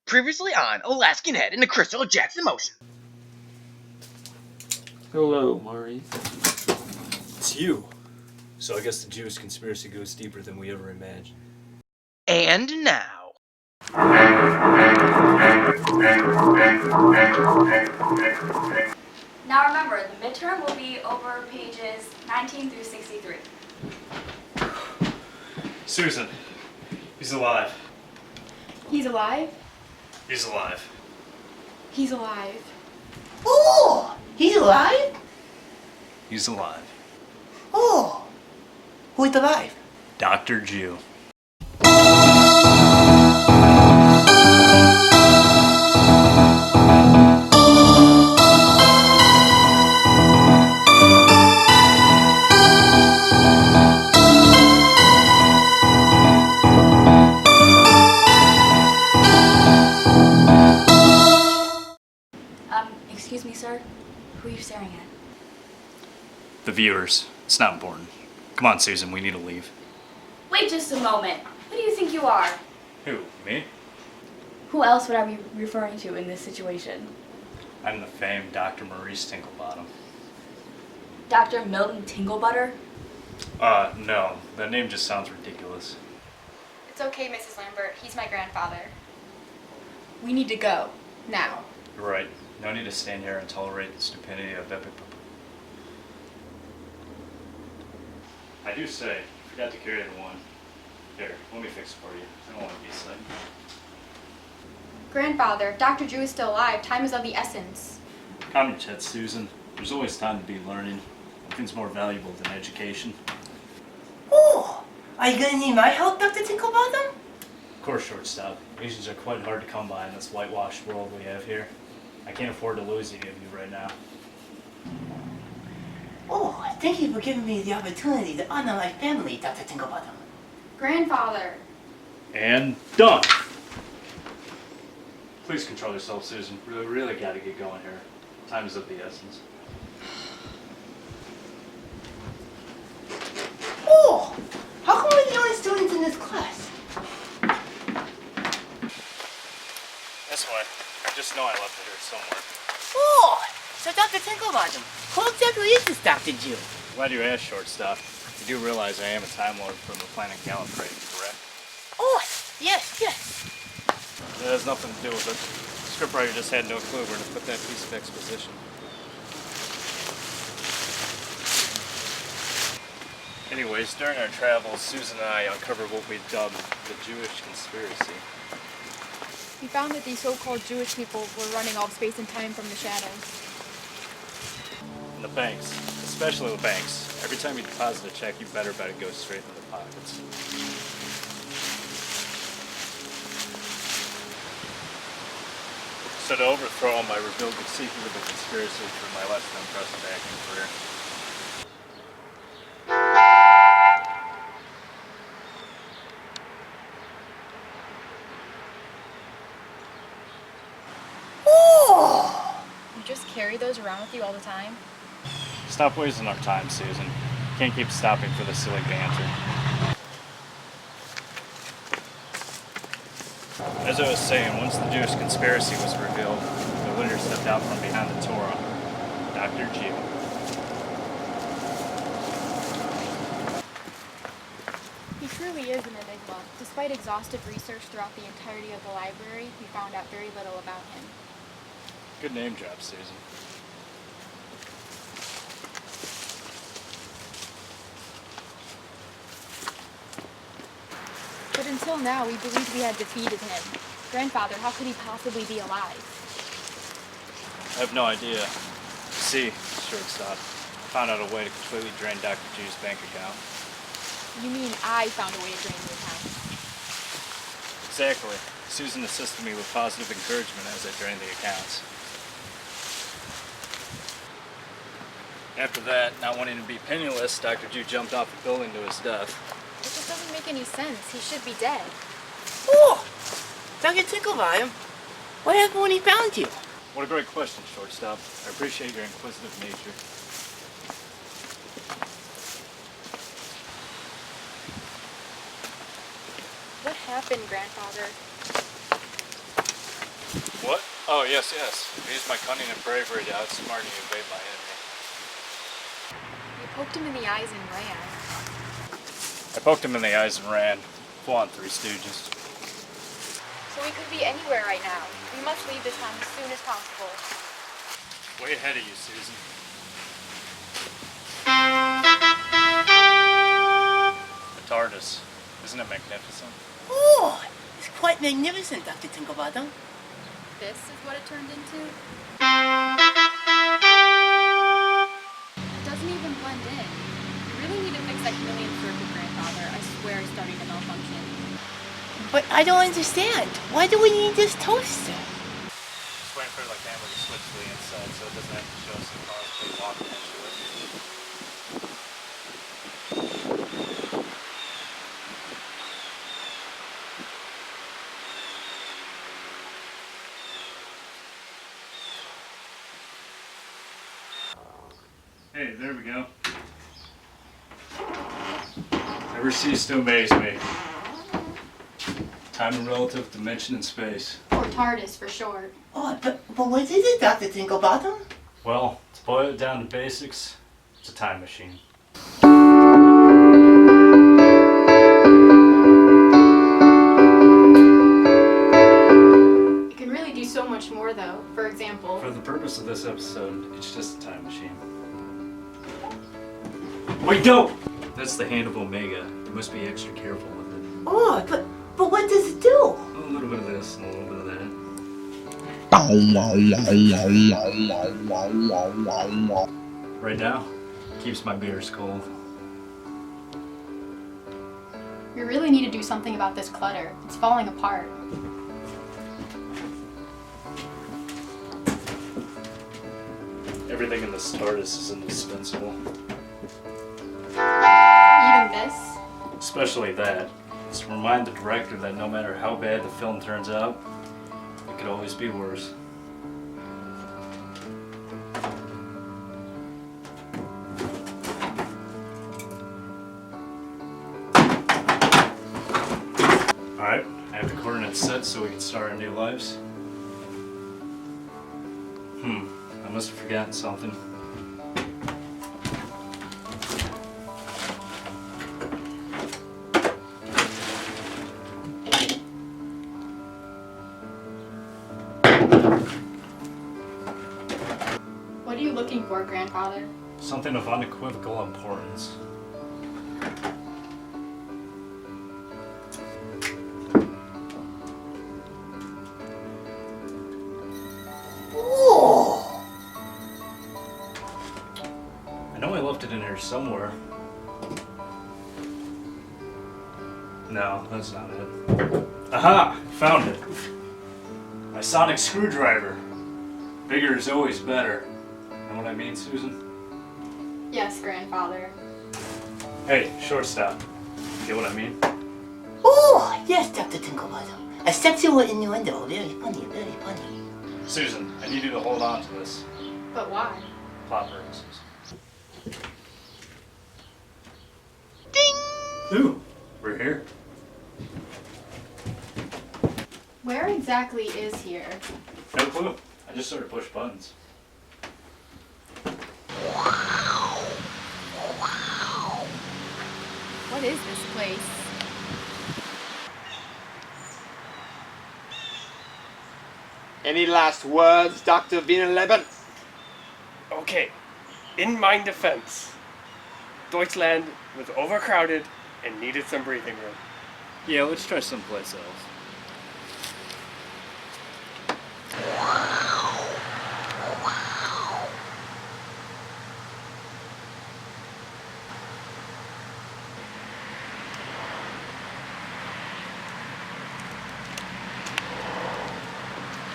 Previously on Alaskan Head and the Crystal Jackson Motion. Hello, Maurice. It's you. So I guess the Jewish conspiracy goes deeper than we ever imagined. And now. Now remember, the midterm will be over pages 19 through 63. Susan, he's alive. He's alive? He's alive. He's alive. Oh, he's alive? He's alive. Oh, who's alive? Dr. Jew. Excuse me, sir. Who are you staring at? The viewers. It's not important. Come on, Susan, we need to leave. Wait just a moment. Who do you think you are? Who? Me? Who else would I be referring to in this situation? I'm the famed Dr. Maurice Tinklebottom. Dr. Milton Tinklebutter? No. That name just sounds ridiculous. It's okay, Mrs. Lambert. He's my grandfather. We need to go. Now. You're right. No need to stand here and tolerate the stupidity of epic. I do say, I forgot to carry the one. Here, let me fix it for you. I don't want to be sick. Grandfather, if Dr. Drew is still alive, time is of the essence. Calm your tits, Susan. There's always time to be learning. Nothing's more valuable than education. Oh, are you gonna need my help, Dr. Tinklebottom? Of course, shortstop. Asians are quite hard to come by in this whitewashed world we have here. I can't afford to lose any of you right now. Oh, thank you for giving me the opportunity to honor my family, Dr. Tinklebottom. Grandfather. And done! Please control yourself, Susan. We really gotta get going here. Time is of the essence. Oh, how come we're the only students in this class? This way. I just know I left it here somewhere. Oh, so Dr. Tinklebottom, who exactly is this Dr. Jew? Glad you asked, shortstop. You do realize I am a Time Lord from the planet Gallifrey, correct? Oh, yes, yes. That has nothing to do with it. The scriptwriter just had no clue where to put that piece of exposition. Anyways, during our travels, Susan and I uncovered what we dubbed the Jewish conspiracy. We found that these so-called Jewish people were running all of space and time from the shadows. And the banks, especially the banks. Every time you deposit a check, you better bet it goes straight into their pockets. So to overthrow them, I revealed the secret of the conspiracy through my less than impressive acting career. You just carry those around with you all the time? Stop wasting our time, Susan. Can't keep stopping for the silly banter. As I was saying, once the Jewish conspiracy was revealed, the leader stepped out from behind the Torah, Dr. Jew. He truly is an enigma. Despite exhaustive research throughout the entirety of the library, we found out very little about him. Good name drop, Susan. But until now, we believed we had defeated him. Grandfather, how could he possibly be alive? I have no idea. See, shortstop, I found out a way to completely drain Dr. Jew's bank account. You mean I found a way to drain the account? Exactly. Susan assisted me with positive encouragement as I drained the accounts. After that, not wanting to be penniless, Dr. Jew jumped off a building to his death. It just doesn't make any sense. He should be dead. Oh, Dr. Tinklebottom, what happened when he found you? What a great question, shortstop. I appreciate your inquisitive nature. What happened, Grandfather? What? Oh, yes, yes. I used my cunning and bravery to outsmart and evade my enemy. You poked him in the eyes and ran. I poked him in the eyes and ran. Full on Three Stooges. So we could be anywhere right now. We must leave this town as soon as possible. Way ahead of you, Susan. The TARDIS. Isn't it magnificent? Oh, it's quite magnificent, Dr. Tinklebottom. This is what it turned into? It doesn't even blend in. You really need to fix that chameleon circuit, grandfather. I swear it's starting to malfunction. But I don't understand. Why do we need this toaster? Just waiting for the camera to switch to the inside so it doesn't have to show us the cars they walk into it. Hey, there we go. Never cease to amaze me. Time and relative dimension and space. Or TARDIS for short. Oh, but what is it, Dr. Tinklebottom? Well, to boil it down to basics, it's a time machine. It can really do so much more though. For example, For the purpose of this episode, it's just a time machine. Wait, no! That's the hand of Omega. You must be extra careful with it. Oh, but what does it do? A little bit of this and a little bit of that. Right now, keeps my beers cold. we really need to do something about this clutter. It's falling apart. Everything in this TARDIS is indispensable. Even this? Especially that. It's to remind the director that no matter how bad the film turns out, it could always be worse. Alright, I have the coordinates set so we can start our new lives. I must have forgotten something. What are you looking for, grandfather? Something of unequivocal importance. Oh, I know I left it in here somewhere. No, that's not it. Aha! Found it. My sonic screwdriver. Bigger is always better. Know what I mean, Susan? Yes, grandfather. Hey, shortstop. Get what I mean? oh, yes, Dr. Tinklebottom. A sexual innuendo. Very funny, very funny. Susan, I need you to hold on to this. But why? Plot purposes. Ding! Ooh, we're here. Where exactly is here? No clue. I just sort of push buttons. What is this place? Any last words, Dr. Wienleben? Okay, in my defense, Deutschland was overcrowded and needed some breathing room. Yeah, let's try someplace else.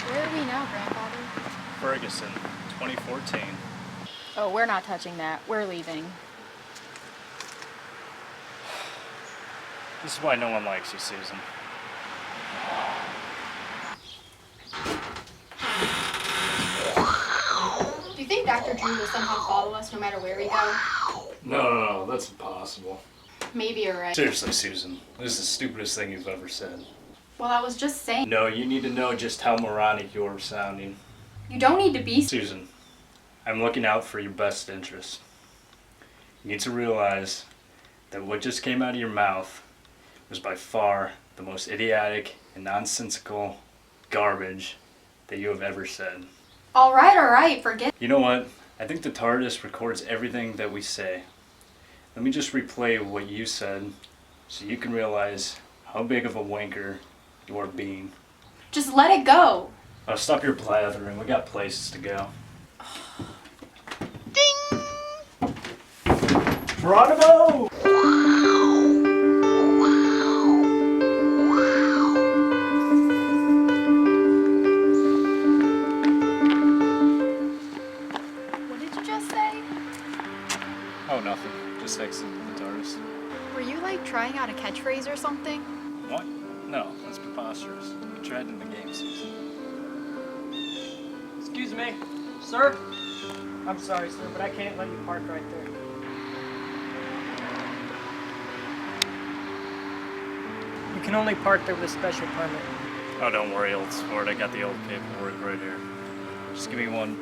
Where are we now, grandfather? Ferguson, 2014. Oh, we're not touching that. We're leaving. This is why no one likes you, Susan. Do you think Dr. Drew will somehow follow us no matter where we go? No, that's impossible. Maybe you're right. Seriously, Susan, this is the stupidest thing you've ever said. Well, I was just saying. No, you need to know just how moronic you're sounding. You don't need to be. Susan, I'm looking out for your best interest. You need to realize that what just came out of your mouth was by far the most idiotic and nonsensical garbage that you have ever said. All right, forget. You know what? I think the TARDIS records everything that we say. Let me just replay what you said so you can realize how big of a wanker you are being. Just let it go. Oh, stop your blathering. We got places to go. Ding! Geronimo! What did you just say? Oh, nothing. Just exit the TARDIS. Were you like trying out a catchphrase or something? What? No, that's preposterous. We tried in the game season. Excuse me, sir? I'm sorry, sir, but I can't let you park right there. You can only park there with a special permit. Oh, don't worry, old sport. I got the old paperwork right here. Just give me one.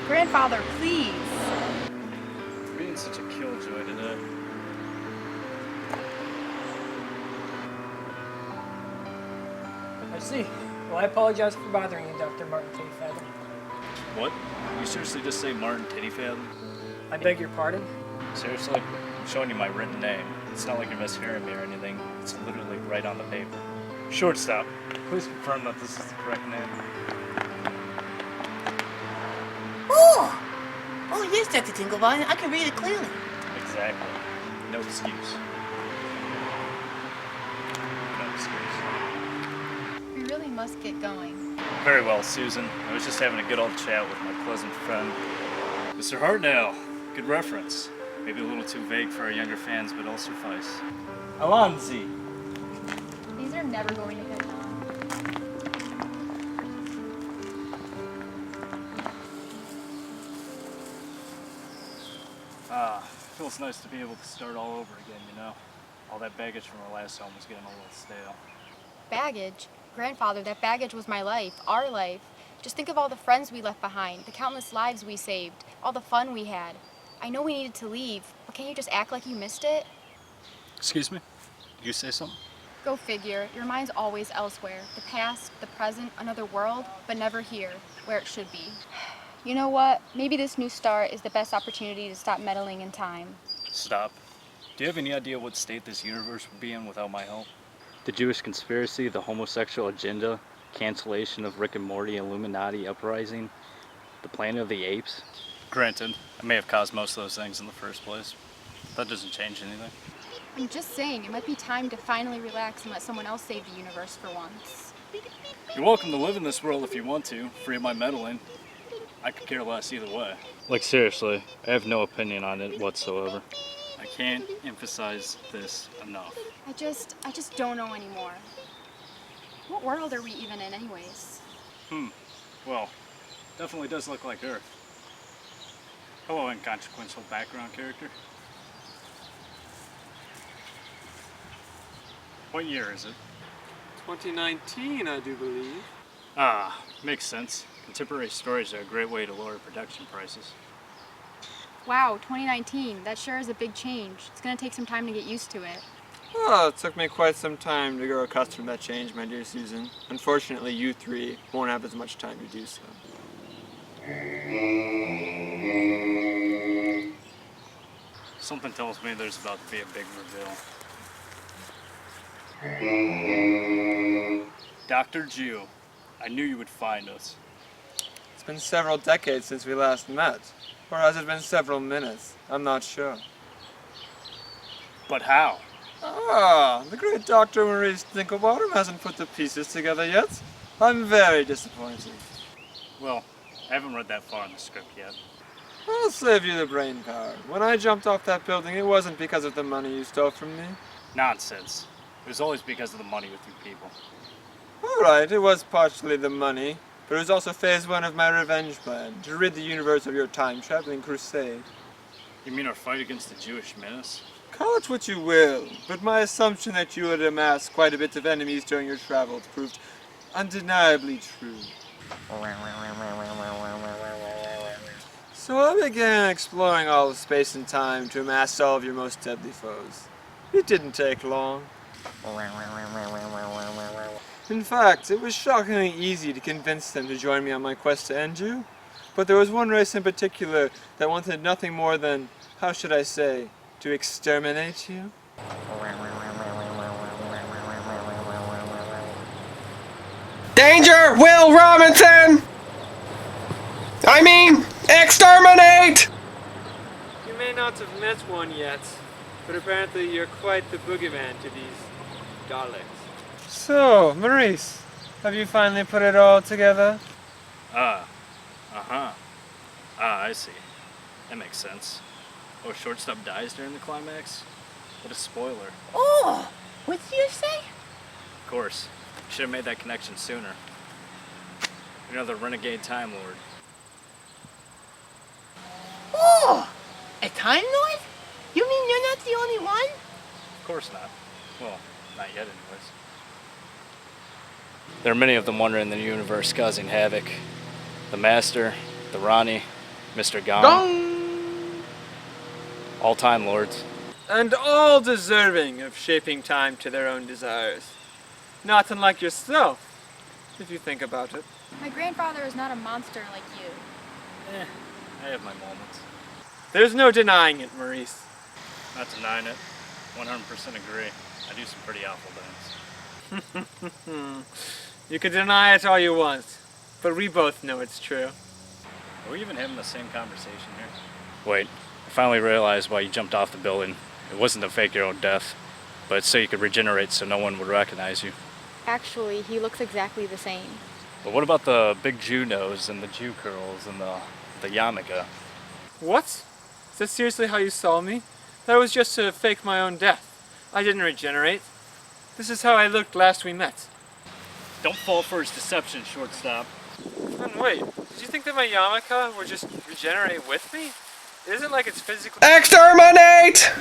Grandfather, please. You're being such a killjoy today. I see. Well, I apologize for bothering you, Dr. Martin Tinklebottom. What? You seriously just say Martin Tinklebottom? I beg your pardon? Seriously? I'm showing you my written name. It's not like you're mishearing me or anything. It's literally right on the paper. Shortstop, please confirm that this is the correct name. Oh! Oh, yes, Dr. Tinklebottom. I can read it clearly. Exactly. No excuse. No excuse. We really must get going. Very well, Susan. I was just having a good old chat with my pleasant friend, Mr. Hartnell. Good reference. Maybe a little too vague for our younger fans, but it'll suffice. Alonzi. These are never going to catch on. Feels nice to be able to start all over again, you know? All that baggage from our last home was getting a little stale. Baggage? Grandfather, that baggage was my life, our life. Just think of all the friends we left behind, the countless lives we saved, all the fun we had. I know we needed to leave, but can't you just act like you missed it? Excuse me? Did you say something? Go figure. Your mind's always elsewhere. The past, the present, another world, but never here, where it should be. You know what? Maybe this new start is the best opportunity to stop meddling in time. Stop. Do you have any idea what state this universe would be in without my help? The Jewish conspiracy, the homosexual agenda, cancellation of Rick and Morty, Illuminati uprising, the Planet of the Apes? Granted, I may have caused most of those things in the first place. That doesn't change anything. I'm just saying, it might be time to finally relax and let someone else save the universe for once. You're welcome to live in this world if you want to, free of my meddling. I could care less either way. Like seriously, I have no opinion on it whatsoever. I can't emphasize this enough. I just don't know anymore. What world are we even in anyways? Well, definitely does look like Earth. Hello, inconsequential background character. What year is it? 2019, I do believe. Ah, makes sense. Contemporary stories are a great way to lower production prices. Wow, 2019, that sure is a big change. It's gonna take some time to get used to it. Oh, it took me quite some time to grow accustomed to that change, my dear Susan. Unfortunately, you three won't have as much time to do so. Something tells me there's about to be a big reveal. Dr. Jew, I knew you would find us. It's been several decades since we last met. Or has it been several minutes? I'm not sure. But how? Ah, the great Dr. Maurice Tinklebottom hasn't put the pieces together yet. I'm very disappointed. Well, I haven't read that far in the script yet. I'll save you the brain power. When I jumped off that building, it wasn't because of the money you stole from me. Nonsense. It was always because of the money with you people. Alright, it was partially the money, but it was also phase one of my revenge plan, to rid the universe of your time-traveling crusade. You mean our fight against the Jewish menace? Call it what you will, but my assumption that you had amassed quite a bit of enemies during your travels proved undeniably true. So I began exploring all of space and time to amass all of your most deadly foes. It didn't take long. In fact, it was shockingly easy to convince them to join me on my quest to end you. But there was one race in particular that wanted nothing more than, how should I say, to exterminate you. Danger, Will Robinson! I mean, exterminate! You may not have met one yet, but apparently you're quite the boogeyman to these Daleks. So, Maurice, have you finally put it all together? I see. That makes sense. Oh, shortstop dies during the climax? What a spoiler. Oh, what did you say? Of course. Should have made that connection sooner. You're the renegade Time Lord. Oh, a Time Lord? You mean you're not the only one? Of course not. Well, not yet anyways. There are many of them wandering the universe causing havoc. The Master, the Ronnie, Mr. Gong. All Time Lords. And all deserving of shaping time to their own desires. Not unlike yourself, if you think about it. My grandfather is not a monster like you. I have my moments. There's no denying it, Maurice. Not denying it. 100% agree. I do some pretty awful things. You can deny it all you want, but we both know it's true. Are we even having the same conversation here? Wait, I finally realized why you jumped off the building. It wasn't to fake your own death, but it's so you could regenerate so no one would recognize you. Actually, he looks exactly the same. But what about the big Jew nose and the Jew curls and the yarmulke? What? Is that seriously how you saw me? That was just to fake my own death. I didn't regenerate. This is how I looked last we met. Don't fall for his deception, shortstop. And wait, did you think that my yarmulke would just regenerate with me? It isn't like it's physically— Exterminate!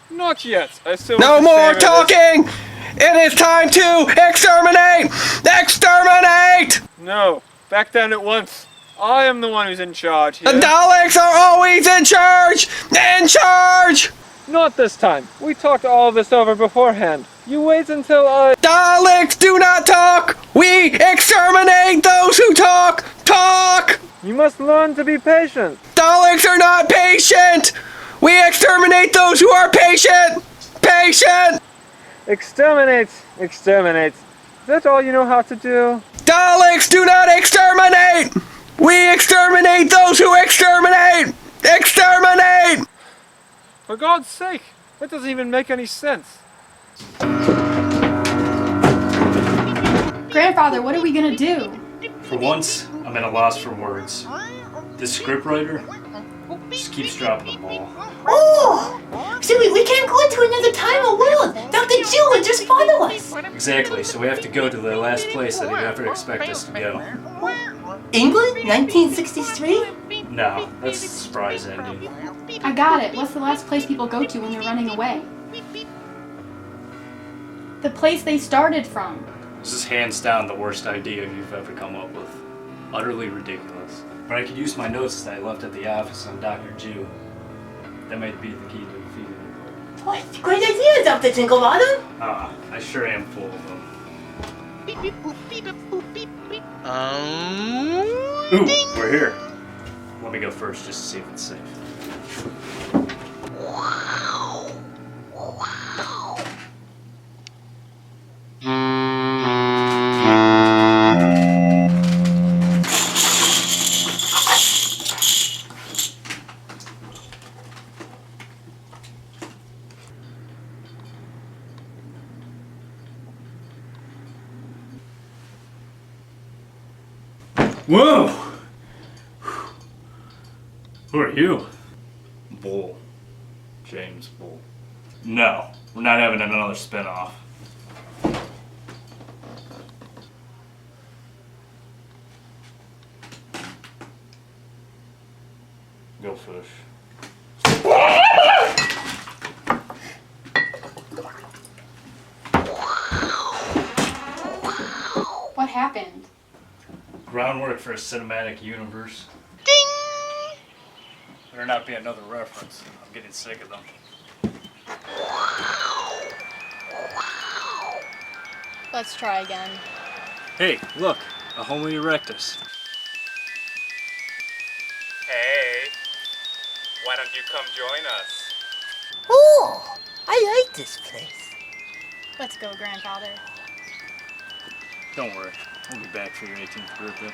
Not yet. I still No want to more savor this. talking! It is time to exterminate! Exterminate! No, back down at once. I am the one who's in charge here. The Daleks are always in charge! In charge! Not this time. We talked all this over beforehand. You wait until Daleks do not talk! We exterminate those who talk! Talk! You must learn to be patient. Daleks are not patient! We exterminate those who are patient! Patient! Exterminate. Exterminate. Is that all you know how to do? Daleks do not exterminate! We exterminate those who exterminate! Exterminate! For God's sake, that doesn't even make any sense. Grandfather, what are we gonna do? For once, I'm at a loss for words. This scriptwriter just keeps dropping the ball. Oh! See, we can't go into another time or world. Dr. Jew would just follow us. Exactly, so we have to go to the last place that he'd ever expect us to go. England? 1963? No, that's a surprise ending. I got it. What's the last place people go to when they're running away? The place they started from. This is hands down the worst idea you've ever come up with. Utterly ridiculous. But I could use my notes that I left at the office on Dr. Jew. That might be the key to defeating it. What? Great idea, Dr. Tinklebottom. I sure am full of them. Ooh, we're here. Let me go first just to see if it's safe. Whoa! Who are you? Bull. James Bull. No, we're not having another spinoff. Go fish. happened? Groundwork for a cinematic universe. Ding! Better not be another reference. I'm getting sick of them. Let's try again. Hey, look, a Homo erectus. Hey, why don't you come join us? Oh, I like this place. Let's go, grandfather. Don't worry, we'll be back for your 18th birthday.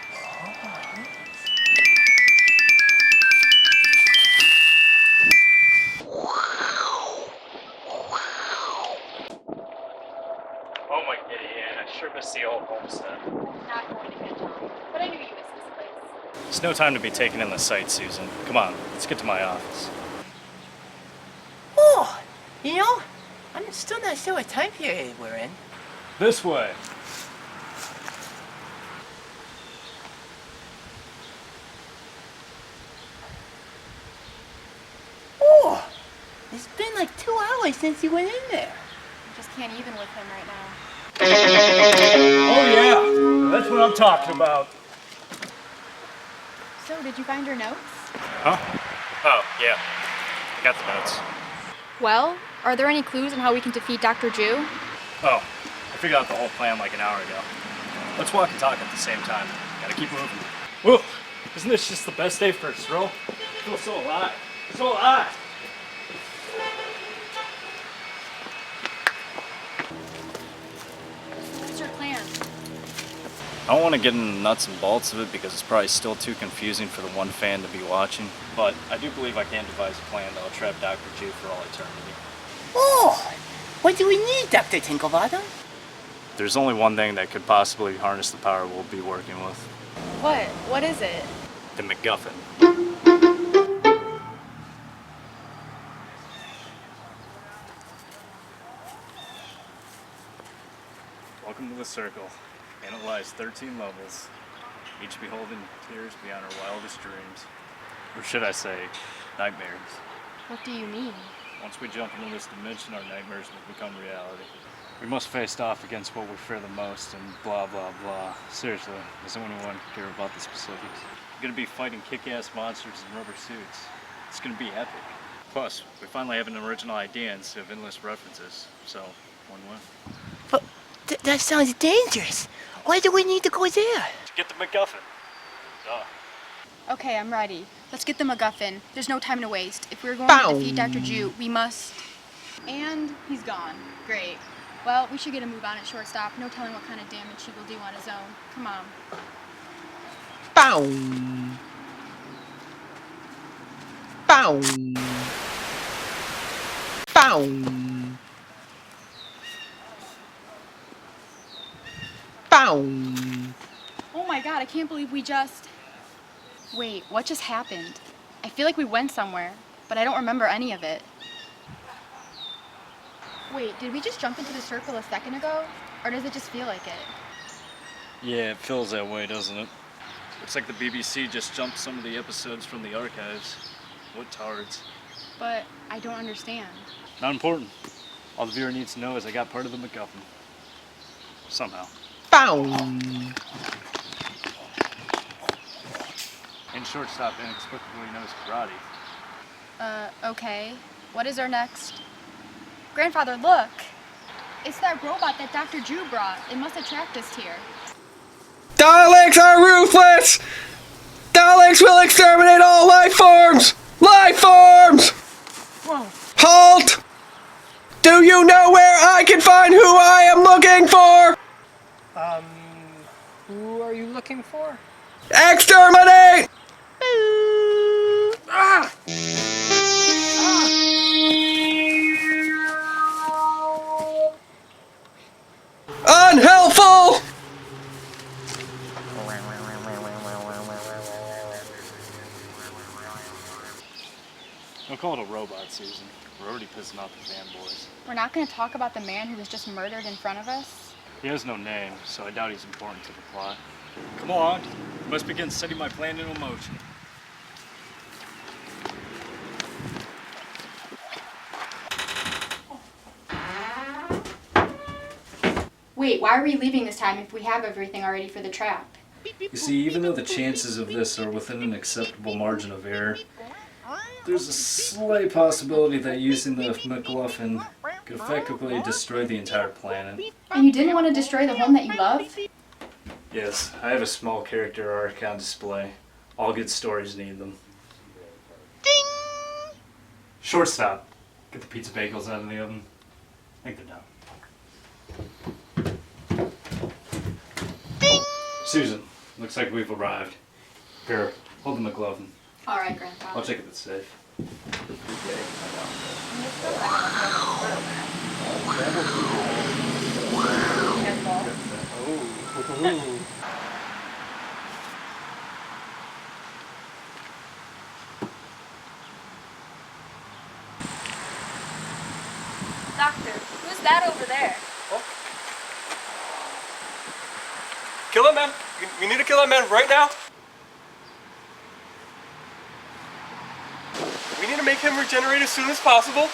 Oh my giddy aunt, I sure miss the old homestead. Not going to get Tom, but I knew you missed this place. It's no time to be taking in the sights, Susan. Come on, let's get to my office. Oh, you know, I'm still not sure what time period we're in. This way. Oh, it's been like 2 hours since you went in there. I just can't even with him right now. Oh yeah, that's what I'm talking about. So, did you find your notes? Huh? Oh, yeah. I got the notes. Well, are there any clues on how we can defeat Dr. Jew? Oh, I figured out the whole plan like an hour ago. Let's walk and talk at the same time. Gotta keep moving. Whoa! Isn't this just the best day for a stroll? I feel so alive. So alive! What's your plan? I don't want to get into the nuts and bolts of it because it's probably still too confusing for the one fan to be watching. But I do believe I can devise a plan that will trap Dr. Jew for all eternity. Oh, what do we need, Dr. Tinklebottom? There's only one thing that could possibly harness the power we'll be working with. What? What is it? The MacGuffin. Welcome to the Circle. And it lies 13 levels, each beholding tears beyond our wildest dreams. Or should I say, nightmares. What do you mean? Once we jump into this dimension, our nightmares will become reality. We must face off against what we fear the most and blah blah blah. Seriously, does anyone care about the specifics? We're gonna be fighting kick-ass monsters in rubber suits. It's gonna be epic. Plus, we finally have an original idea instead of endless references, so win-win. But that sounds dangerous. Why do we need to go there? To get the MacGuffin. Duh. Okay, I'm ready. Let's get the MacGuffin. There's no time to waste. If we're going to defeat Dr. Jew, we must... And he's gone. Great. Well, we should get a move on at shortstop. No telling what kind of damage he will do on his own. Come on. Bow. Bow. Bow. Bow. Oh my god, I can't believe we just... Wait, what just happened? I feel like we went somewhere, but I don't remember any of it. Wait, did we just jump into the circle a second ago? Or does it just feel like it? Yeah, it feels that way, doesn't it? Looks like the BBC just jumped some of the episodes from the archives. What tards. But I don't understand. Not important. All the viewer needs to know is I got part of the MacGuffin. Somehow. Bow. And shortstop inexplicably knows karate. Okay. What is our next? Grandfather, look! It's that robot that Dr. Jew brought. It must have tracked us here. Daleks are ruthless! Daleks will exterminate all life forms! Life forms! Whoa. Halt! Do you know where I can find who I am looking for? Who are you looking for? Exterminate! Ah! Unhelpful! Don't call it a robot, Susan. We're already pissing off the fanboys. We're not going to talk about the man who was just murdered in front of us? He has no name, so I doubt he's important to the plot. Come on, I must begin setting my plan into motion. Wait, why are we leaving this time if we have everything already for the trap? You see, even though the chances of this are within an acceptable margin of error, there's a slight possibility that using the MacGuffin could effectively destroy the entire planet. And you didn't want to destroy the home that you love? Yes, I have a small character arc on display. All good stories need them. Ding! Shortstop. Get the pizza bagels out of the oven. I think they're done. Ding! Susan, looks like we've arrived. Here, hold the McLovin. All right, Grandpa. I'll check if it's safe. Doctor, who's that over there? Kill that man! We need to kill that man right now! We need to make him regenerate as soon as possible.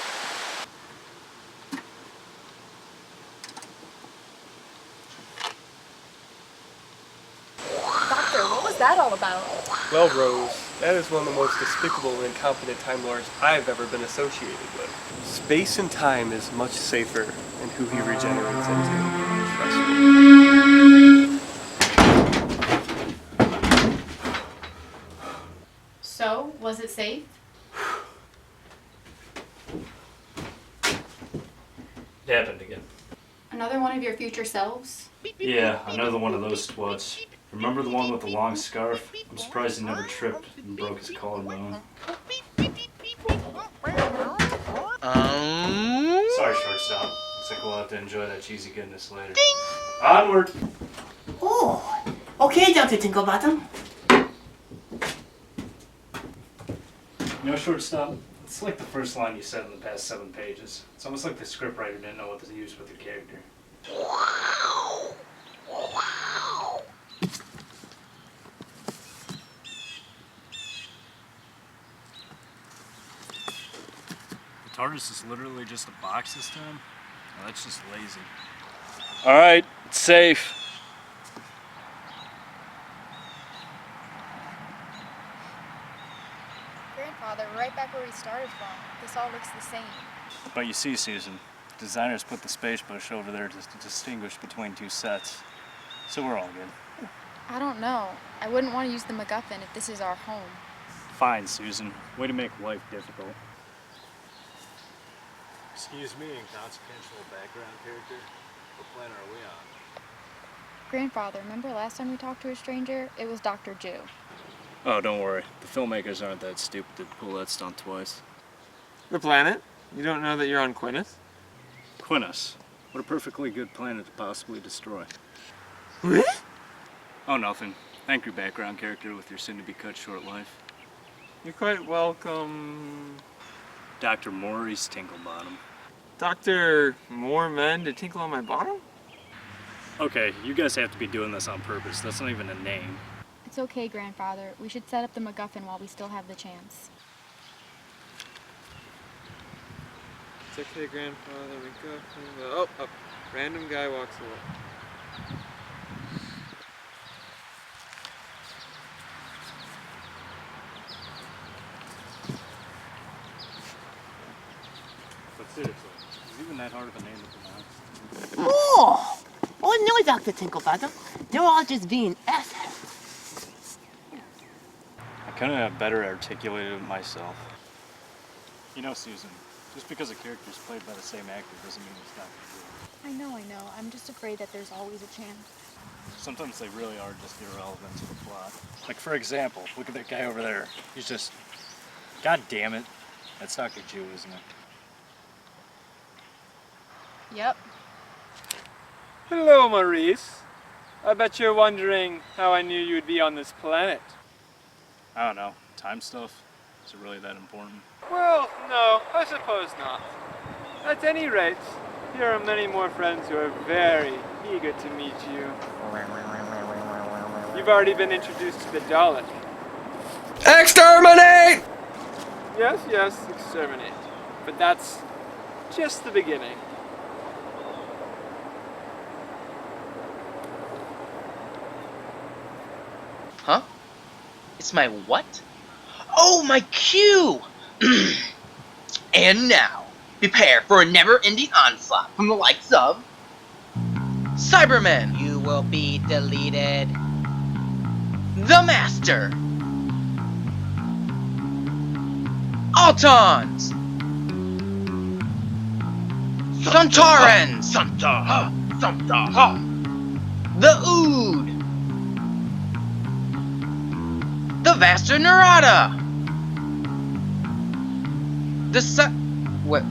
Doctor, what was that all about? Well, Rose, that is one of the most despicable and incompetent Time Lords I've ever been associated with. Space and time is much safer in who he regenerates into. Trust me. So, was it safe? It happened again. Another one of your future selves? Yeah, another one of those twats. Remember the one with the long scarf? I'm surprised he never tripped and broke his collarbone. Sorry, shortstop. Looks like we'll have to enjoy that cheesy goodness later. Onward! Oh, okay, Dr. Tinklebottom. You know, shortstop, it's like the first line you said in the past 7 pages. It's almost like the scriptwriter didn't know what to use with your character. The TARDIS is literally just a box this time? Oh, that's just lazy. Alright, it's safe. Grandfather, we're right back where we started from. This all looks the same. But you see, Susan, designers put the space bush over there to distinguish between 2 sets. So we're all good. I don't know. I wouldn't want to use the MacGuffin if this is our home. Fine, Susan. Way to make life difficult. Excuse me, inconsequential background character. What planet are we on? Grandfather, remember last time we talked to a stranger? It was Dr. Jew. Oh, don't worry. The filmmakers aren't that stupid to pull that stunt twice. The planet? You don't know that you're on Quinus? Quinus. What a perfectly good planet to possibly destroy. What? Oh, nothing. Angry background character with your soon-to-be-cut short life. You're quite welcome. Dr. Maurice Tinklebottom. Dr. More men to tinkle on my bottom? Okay, you guys have to be doing this on purpose. That's not even a name. It's okay, Grandfather. We should set up the MacGuffin while we still have the chance. It's okay, Grandfather. We go. Oh, random guy walks away. But seriously, is even that hard of a name to pronounce? Oh, no, Dr. Tinklebottom. They're all just being assholes. I couldn't have better articulated it myself. You know, Susan, just because a character is played by the same actor doesn't mean it's not good. I know. I'm just afraid that there's always a chance. Sometimes they really are just irrelevant to the plot. Like, for example, look at that guy over there. He's just... God damn it. That's Dr. Jew, isn't it? Yep. Hello, Maurice. I bet you're wondering how I knew you'd be on this planet. I don't know. Time stuff? Is it really that important? Well, no, I suppose not. At any rate, here are many more friends who are very eager to meet you. You've already been introduced to the Dalek. Exterminate! Yes, exterminate. But that's just the beginning. Huh? It's my what? Oh, my cue! And now, prepare for a never-ending onslaught from the likes of Cybermen. You will be deleted. The Master. Autons. Suntarans. The Ood. The Vaster Nerada. The What?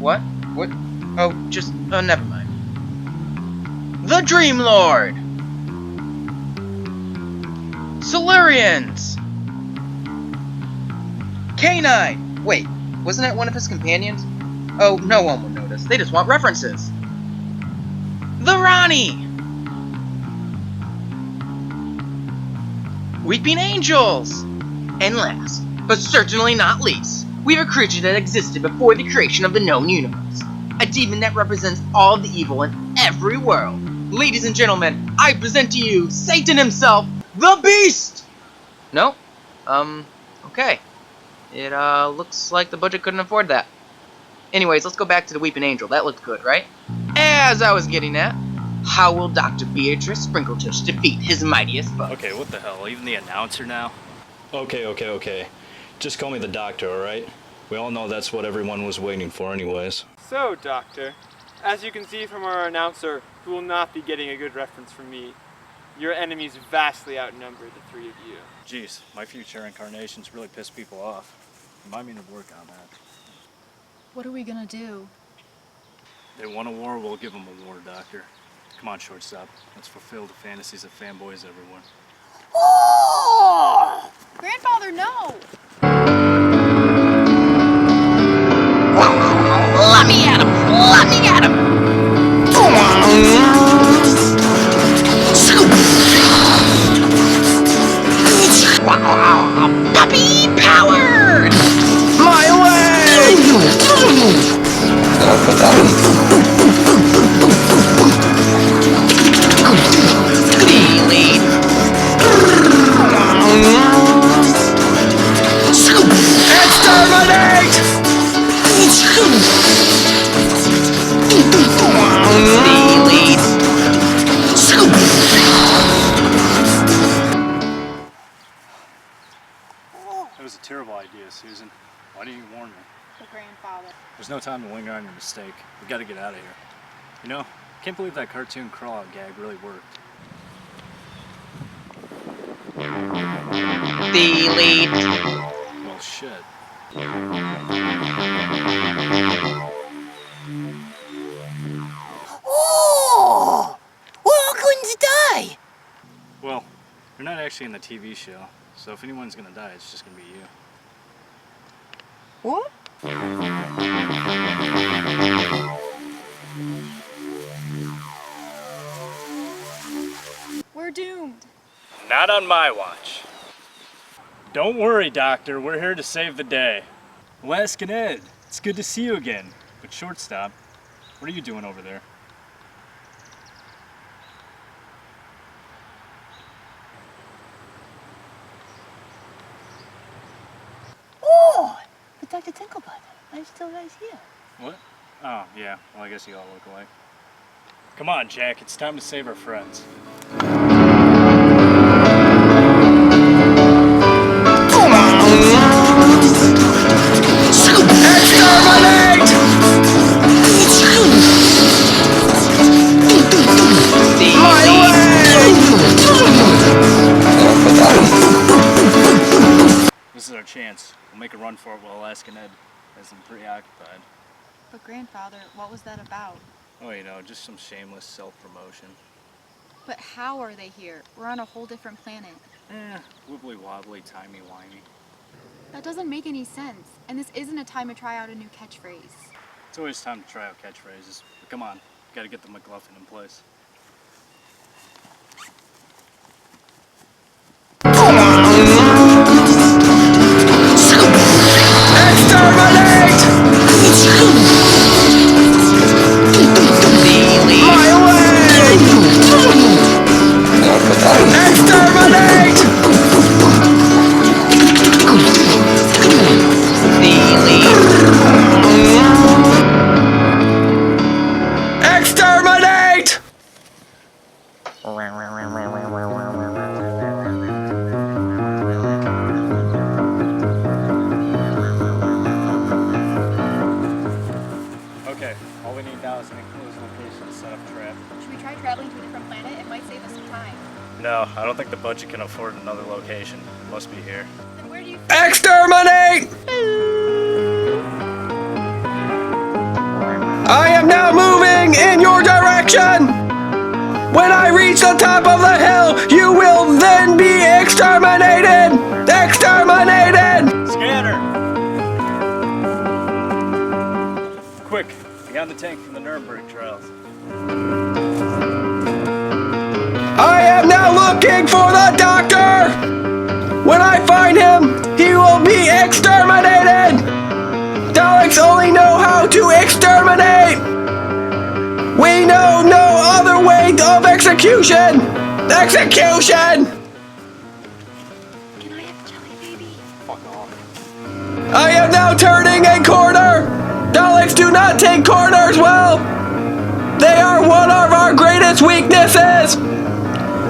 Oh, never mind. The Dream Lord. Silurians. Canine. Wait, wasn't that one of his companions? Oh, no one will notice. They just want references. The Ronnie. Weeping Angels. And last, but certainly not least, we have a creature that existed before the creation of the known universe. A demon that represents all of the evil in every world. Ladies and gentlemen, I present to you Satan himself, the Beast! No? Okay. It, looks like the budget couldn't afford that. Anyways, let's go back to the Weeping Angel. That looked good, right? As I was getting at, how will Dr. Beatrice Sprinkletush defeat his mightiest foe? Okay, what the hell? Even the announcer now? Okay. Just call me the Doctor, alright? We all know that's what everyone was waiting for anyways. So, Doctor, as you can see from our announcer, who will not be getting a good reference from me, your enemies vastly outnumber the three of you. Jeez, my future incarnations really piss people off. Remind me to work on that. What are we gonna do? They want a war, we'll give them a war, Doctor. Come on, shortstop. Let's fulfill the fantasies of fanboys everywhere. Oh! Grandfather, no! Let me at him! Puppy powered! My way! Delete. Exterminate! Delete. That was a terrible idea, Susan. Why didn't you warn me? The grandfather. There's no time to linger on your mistake. We gotta get out of here. You know, can't believe that cartoon crawl-out gag really worked. Delete. Well, shit. Oh! We're all going to die! Well, you're not actually in the TV show, so if anyone's gonna die, it's just gonna be you. What? We're doomed. Not on my watch. Don't worry, Doctor. We're here to save the day. Alaska and Ed, it's good to see you again. But shortstop, what are you doing over there? Oh! But Dr. Tinklebottom, I'm still right here. What? Oh, yeah. Well, I guess you all look alike. Come on, Jack. It's time to save our friends. This is our chance. We'll make a run for it while Alaska and Ed has them preoccupied. But grandfather, what was that about? Oh, you know, just some shameless self-promotion. But how are they here? We're on a whole different planet. Wibbly-wobbly, timey-wimey. That doesn't make any sense. And this isn't a time to try out a new catchphrase. It's always time to try out catchphrases. But come on, gotta get the McLuffin in place. Exterminate! My way! Exterminate! No, I don't think the budget can afford another location. It must be here. Then where do you... Exterminate! I am now moving in your direction! When I reach the top of the hill, you will then be exterminated! Exterminated! Scanner! Quick, beyond the tank from the Nuremberg trials. I am now looking for the doctor! When I find him, he will be exterminated! Daleks only know how to exterminate! We know no other way of execution! Execution! Can I have jelly, baby? Fuck off. I am now turning a corner! Daleks do not take corners well! They are one of our greatest weaknesses!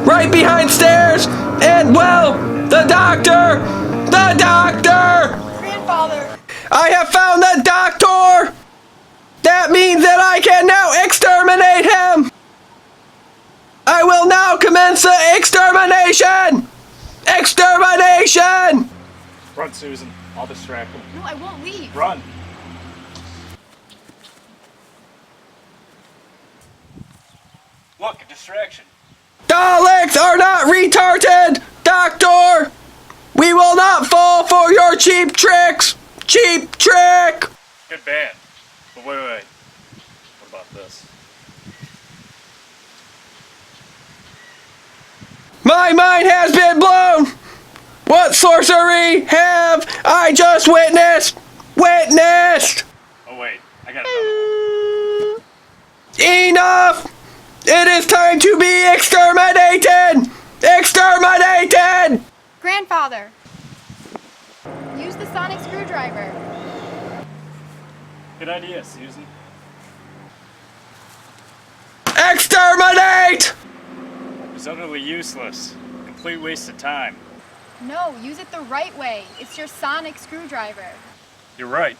Right behind stairs, and well, the doctor! The doctor! Grandfather! I have found the doctor! That means that I can now exterminate him! I will now commence the extermination! Extermination! Run, Susan. I'll distract them. No, I won't leave. Run! Look, a distraction. Daleks are not retarded! Doctor! We will not fall for your cheap tricks! Cheap trick! Good band. But wait. What about this? My mind has been blown! What sorcery have I just witnessed? Witnessed! Oh wait, I got another. Enough! It is time to be exterminated! Exterminated! Grandfather! Use the sonic screwdriver. Good idea, Susan. Exterminate! It was utterly useless. Complete waste of time. No, use it the right way. It's your sonic screwdriver. You're right.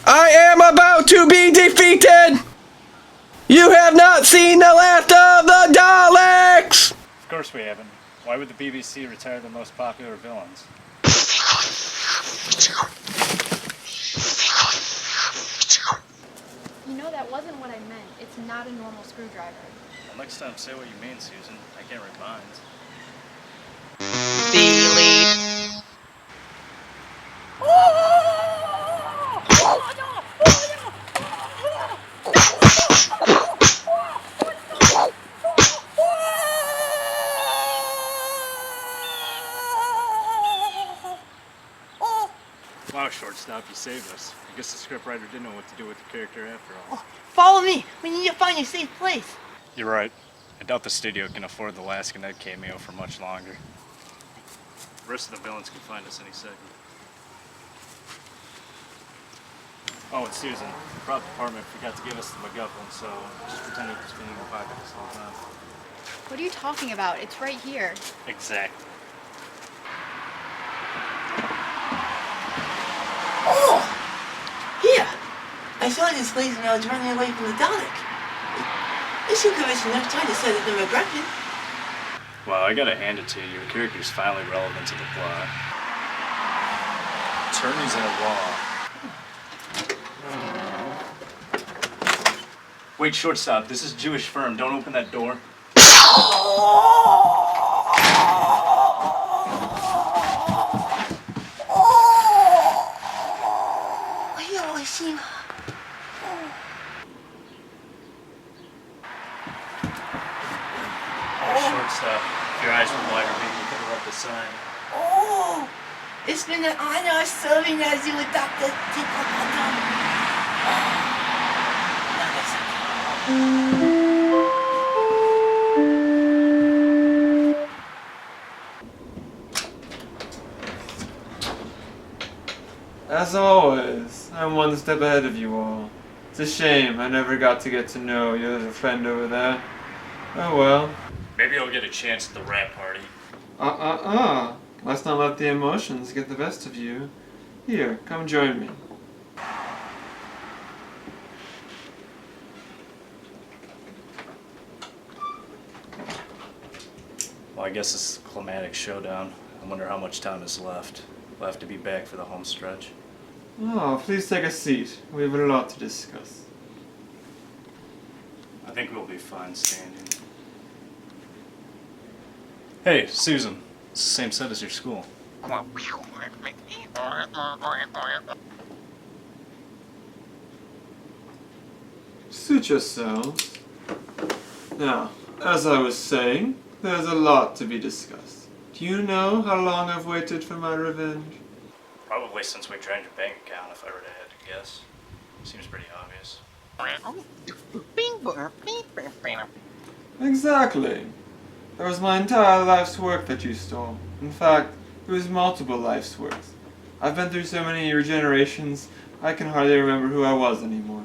I am about to be defeated! You have not seen the last of the Daleks! Of course we haven't. Why would the BBC retire the most popular villains? You know, that wasn't what I meant. It's not a normal screwdriver. Well, next time say what you mean, Susan. I can't read minds. Delete. Wow, shortstop, you saved us. I guess the scriptwriter didn't know what to do with the character after all. Follow me. We need to find a safe place. You're right. I doubt the studio can afford the Last Cadet cameo for much longer. The rest of the villains can find us any second. Oh, and Susan, the prop department forgot to give us the MacGuffin, so just pretend it was being in the pocket this whole time. What are you talking about? It's right here. Exactly. Oh! Here! I saw this place when I was running away from the Dalek. This should give us enough time to set up the MacGuffin. Well, I gotta hand it to you. Your character's finally relevant to the plot. Attorneys at law. Wait, shortstop. This is a Jewish firm. Don't open that door. Shortstop. If your eyes were wider, maybe you could have read the sign. Oh! It's been an honor serving as you with Dr. Tinklebottom. As always, I'm one step ahead of you all. It's a shame I never got to know your little friend over there. Oh well. Maybe I'll get a chance at the rap party. Let's not let the emotions get the best of you. Here, come join me. Well, I guess it's a climatic showdown. I wonder how much time is left. We'll have to be back for the home stretch. Oh, please take a seat. We have a lot to discuss. I think we'll be fine standing. Hey, Susan. It's the same set as your school. Suit yourselves. Now, as I was saying, there's a lot to be discussed. Do you know how long I've waited for my revenge? Probably since we drained your bank account, if I were to had to guess. Seems pretty obvious. Exactly. That was my entire life's work that you stole. In fact, it was multiple life's works. I've been through so many regenerations, I can hardly remember who I was anymore.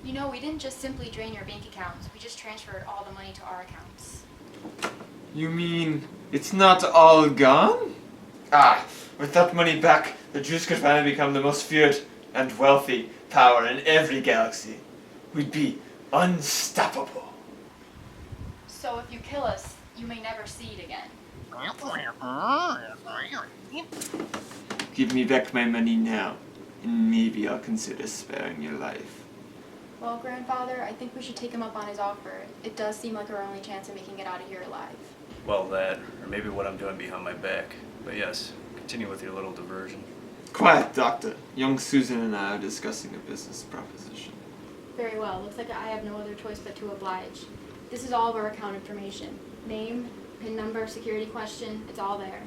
You know, we didn't just simply drain your bank accounts. We just transferred all the money to our accounts. You mean, it's not all gone? Ah, with that money back, the Jews could finally become the most feared and wealthy power in every galaxy. We'd be unstoppable. So if you kill us, you may never see it again. Give me back my money now, and maybe I'll consider sparing your life. Well, Grandfather, I think we should take him up on his offer. It does seem like our only chance of making it out of here alive. Well, that, or maybe what I'm doing behind my back. But yes, continue with your little diversion. Quiet, Doctor. Young Susan and I are discussing a business proposition. Very well. Looks like I have no other choice but to oblige. This is all of our account information. Name, PIN number, security question, it's all there.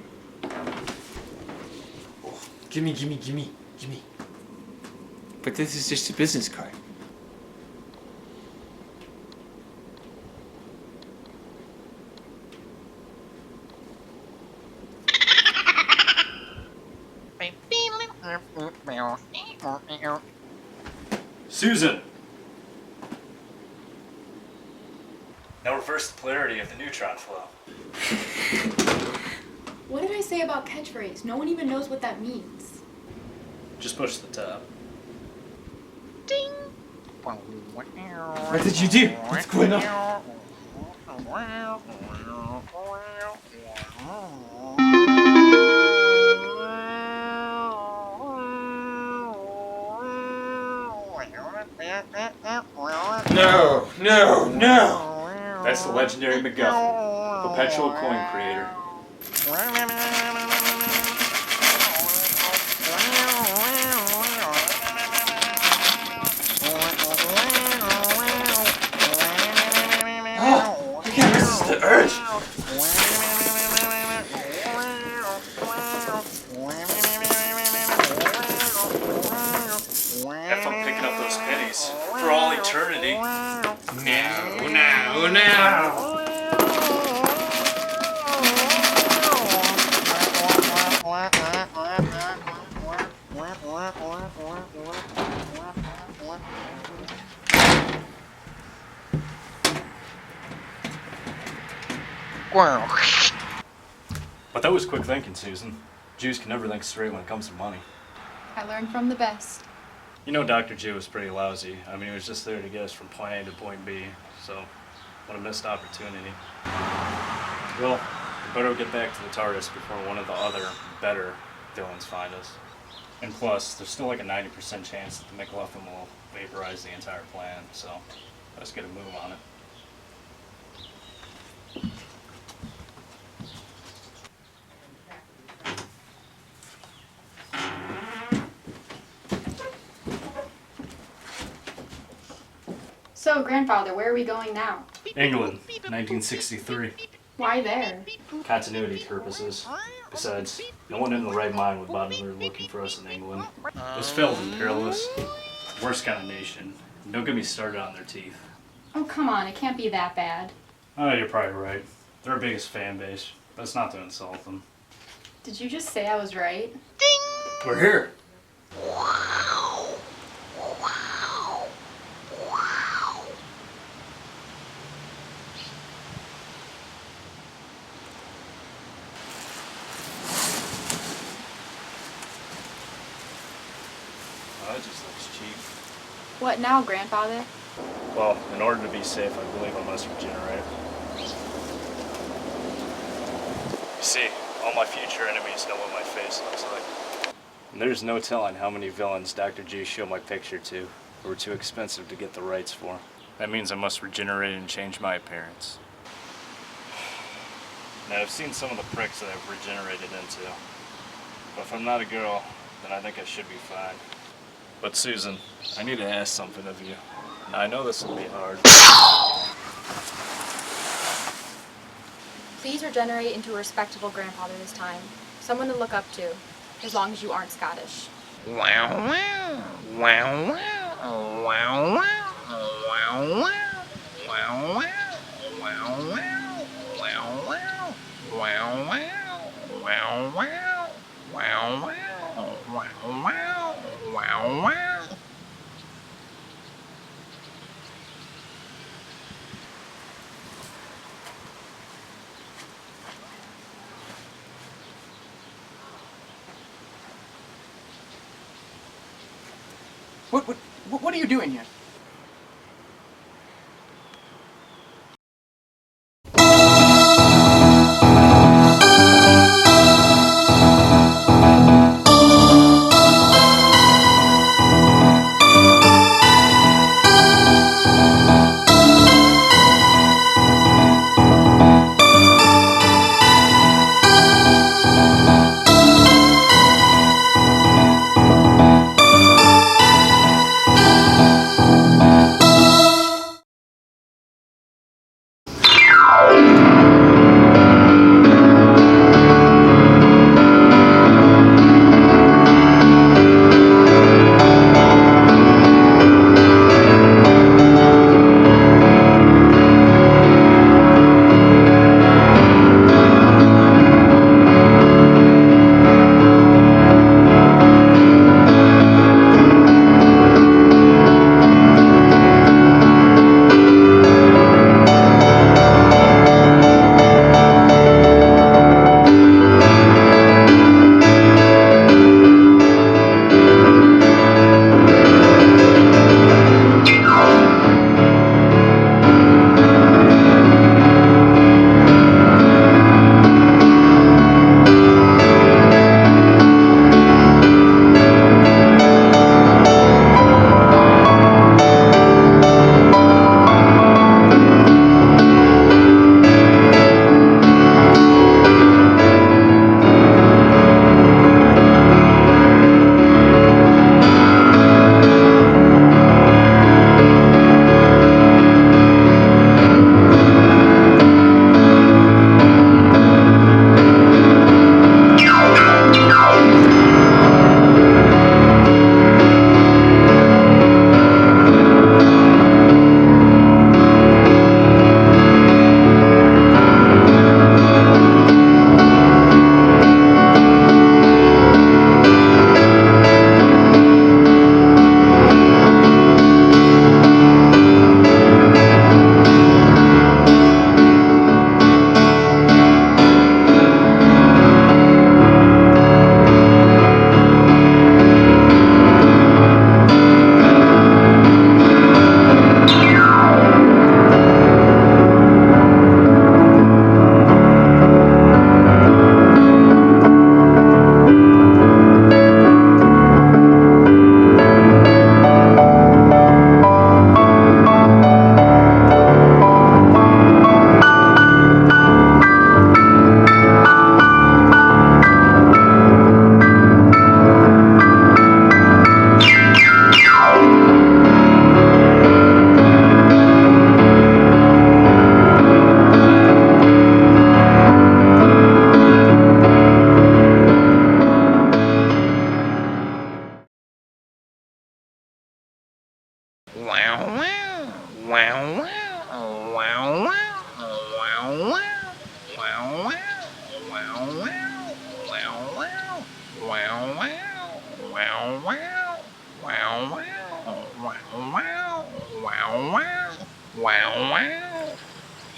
Gimme. But this is just a business card. Susan! Now reverse the polarity of the neutron flow. What did I say about catchphrase? No one even knows what that means. Just push the tab. Ding! What did you do? What's going on? No! That's the legendary MacGuffin, perpetual coin creator. Oh, I can't resist the urge. Have fun picking up those pennies for all eternity. No. But that was quick thinking, Susan. Jews can never think straight when it comes to money. I learned from the best. You know Dr. Jew was pretty lousy. I mean, he was just there to get us from point A to point B, so what a missed opportunity. Well, we better get back to the TARDIS before one of the other, better villains find us. And plus, there's still like a 90% chance that the McLuffin will vaporize the entire plan, so let's get a move on it. So, Grandfather, where are we going now? England, 1963. Why there? Continuity purposes. Besides, no one in the right mind would bother looking for us in England. Those failed imperialists, worst kind of nation. Don't get me started on their teeth. Oh, come on, it can't be that bad. Oh, you're probably right. They're our biggest fan base. That's not to insult them. Did you just say I was right? We're here. Oh, that just looks cheap. What now, Grandfather? Well, in order to be safe, I believe I must regenerate. All my future enemies know what my face looks like. And there's no telling how many villains Dr. G showed my picture to, who were too expensive to get the rights for. That means I must regenerate and change my appearance. Now, I've seen some of the pricks that I've regenerated into. But if I'm not a girl, then I think I should be fine. But Susan, I need to ask something of you. Now, I know this will be hard. Please regenerate into a respectable grandfather this time. Someone to look up to, as long as you aren't Scottish. Wow, wow, wow, wow, wow, wow, wow, wow, wow, wow, wow, wow, wow, wow, wow, wow, wow, wow, wow. What are you doing here?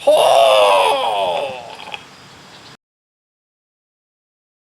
Wow.